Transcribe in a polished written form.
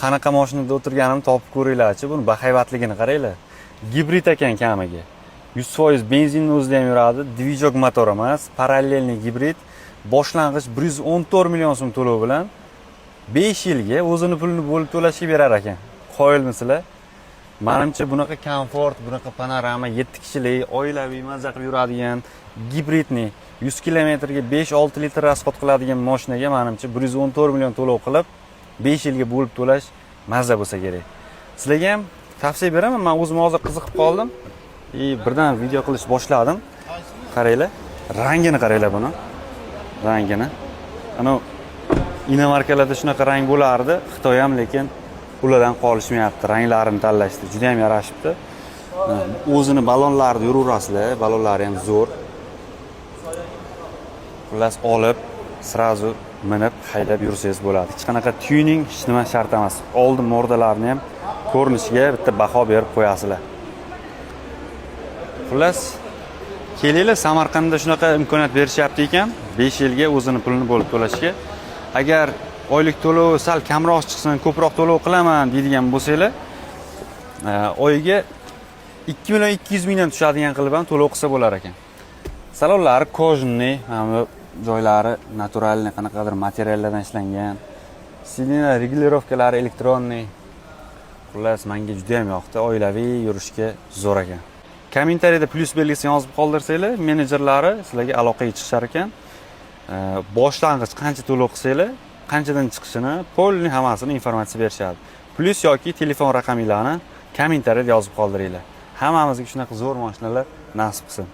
qanaqa mashinada o'tirganimni topib ko'ringlarchi. Buni bahaybatligini qaranglar. Gibrid ekan kamiga. 100% benzinni o'zida ham yuradi, dvijok motor emas, parallelniy gibrid. Boshlang'ich 114 million so'm to'lov bilan 5 yilga o'zini pulini bo'lib to'lashga berar ekan. Qoyilmisizlar? Menimcha bunaqa komfort, bunaqa panorama 7 kishilik oilaviy mazza qilib yuradigan gibridni 100 kilometrga 5-6 litr rasxod qiladigan mashinaga menimcha 114 million to'lov qilib 5 yilga bo'lib to'lash mazza bo'lsa kerak. Sizlarga ham tavsiya beraman. Men o'zim hozir qiziqib qoldim. Birdan video qilish boshladim. Qaranglar, rangini qaranglar buni. Rangini. Ana inomarkalarda shunaqa rang bo'lardi. Xitoy ham lekin ulardan qolishmayapti. Ranglarini tanlashdi. Juda ham yarashibdi. O'zini ballonlarida yuraverasizlar. Ballonlari ham zo'r. Xullas olib, srazu minib, haydab yursangiz bo'ladi. Hech qanaqa tuning hech nima shart emas. Oldin mordalarni ham ko'rinishiga bitta baho berib qo'yasizlar. Xullas, kelinglar, Samarqandda shunaqa imkoniyat berishyapti ekan, 5 yilga o'zini pulini bo'lib to'lashga. Agar oylik to'lov sal kamroq chiqsin, ko'proq to'lov qilaman deydigan bo'lsanglar, oyiga 2 million 200 mingdan tushadigan qilib ham to'lov qilsa bo'lar ekan. Salonlari kojniy, mana joylari naturalniy, qanaqadir materiallardan ishlangan. Silina regulirovkalari elektronniy. Xullas, menga juda ham yoqdi. Oilaviy yurishga zo'r ekan. Kommentariyada plyus belgisini yozib qoldirsanglar, menejerlari sizlarga aloqaga chiqishar ekan. Boshlang'ich qancha to'lov qilsanglar, qanchadan chiqishini, polni hammasini informatsiya berishadi. Plyus yoki telefon raqaminglarni kommentariyada yozib qoldiringlar. Hammamizga shunaqa zo'r mashinalar nasib qilsin.